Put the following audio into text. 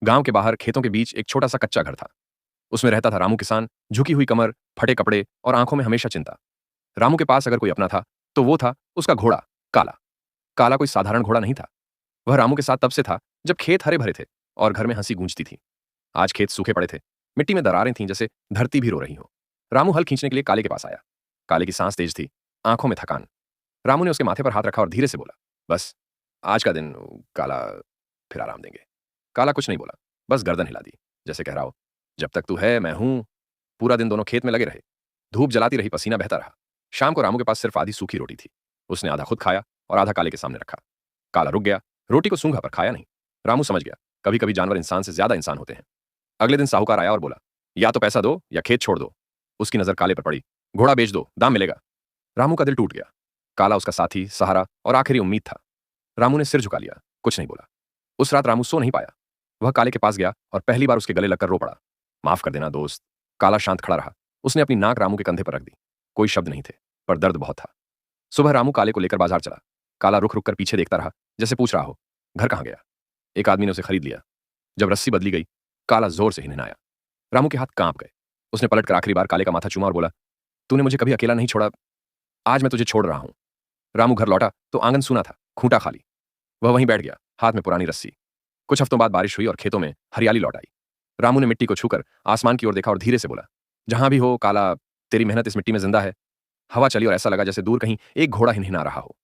गांव के बाहर खेतों के बीच एक छोटा सा कच्चा घर था। उसमें रहता था रामू किसान, झुकी हुई कमर, फटे कपड़े और आंखों में हमेशा चिंता। रामू के पास अगर कोई अपना था तो वो था उसका घोड़ा, काला। काला कोई साधारण घोड़ा नहीं था। वह रामू के साथ तब से था जब खेत हरे भरे थे और घर में हंसी गूंजती थी। आज खेत सूखे पड़े थे, मिट्टी में दरारें थीं, जैसे धरती भी रो रही हो। रामू हल खींचने के लिए काले के पास आया। काले की सांस तेज थी, आंखों में थकान। रामू ने उसके माथे पर हाथ रखा और धीरे से बोला, बस आज का दिन, काला, फिर आराम देंगे। काला कुछ नहीं बोला, बस गर्दन हिला दी, जैसे कह रहा हो, जब तक तू है मैं हूं। पूरा दिन दोनों खेत में लगे रहे। धूप जलाती रही, पसीना बहता रहा। शाम को रामू के पास सिर्फ आधी सूखी रोटी थी। उसने आधा खुद खाया और आधा काले के सामने रखा। काला रुक गया, रोटी को सूंघा पर खाया नहीं। रामू समझ गया, कभी कभी जानवर इंसान से ज्यादा इंसान होते हैं। अगले दिन साहूकार आया और बोला, या तो पैसा दो या खेत छोड़ दो। उसकी नजर काले पर पड़ी। घोड़ा बेच दो, दाम मिलेगा। रामू का दिल टूट गया। काला उसका साथी, सहारा और आखिरी उम्मीद था। रामू ने सिर झुका लिया, कुछ नहीं बोला। उस रात रामू सो नहीं पाया। वह काले के पास गया और पहली बार उसके गले लगकर रो पड़ा। माफ कर देना दोस्त। काला शांत खड़ा रहा। उसने अपनी नाक रामू के कंधे पर रख दी। कोई शब्द नहीं थे, पर दर्द बहुत था। सुबह रामू काले को लेकर बाजार चला। काला रुक रुक कर पीछे देखता रहा, जैसे पूछ रहा हो, घर कहाँ गया। एक आदमी ने उसे खरीद लिया। जब रस्सी बदली गई, काला जोर से हिनहिनाया। रामू के हाथ कांप गए। उसने पलटकर आखिरी बार काले का माथा चूमा और बोला, तूने मुझे कभी अकेला नहीं छोड़ा, आज मैं तुझे छोड़ रहा हूं। रामू घर लौटा तो आंगन सूना था, खूंटा खाली। वह वहीं बैठ गया, हाथ में पुरानी रस्सी। कुछ हफ्तों बाद बारिश हुई और खेतों में हरियाली लौट आई। रामू ने मिट्टी को छूकर आसमान की ओर देखा और धीरे से बोला, जहां भी हो काला, तेरी मेहनत इस मिट्टी में जिंदा है। हवा चली और ऐसा लगा जैसे दूर कहीं एक घोड़ा हिनहिना रहा हो।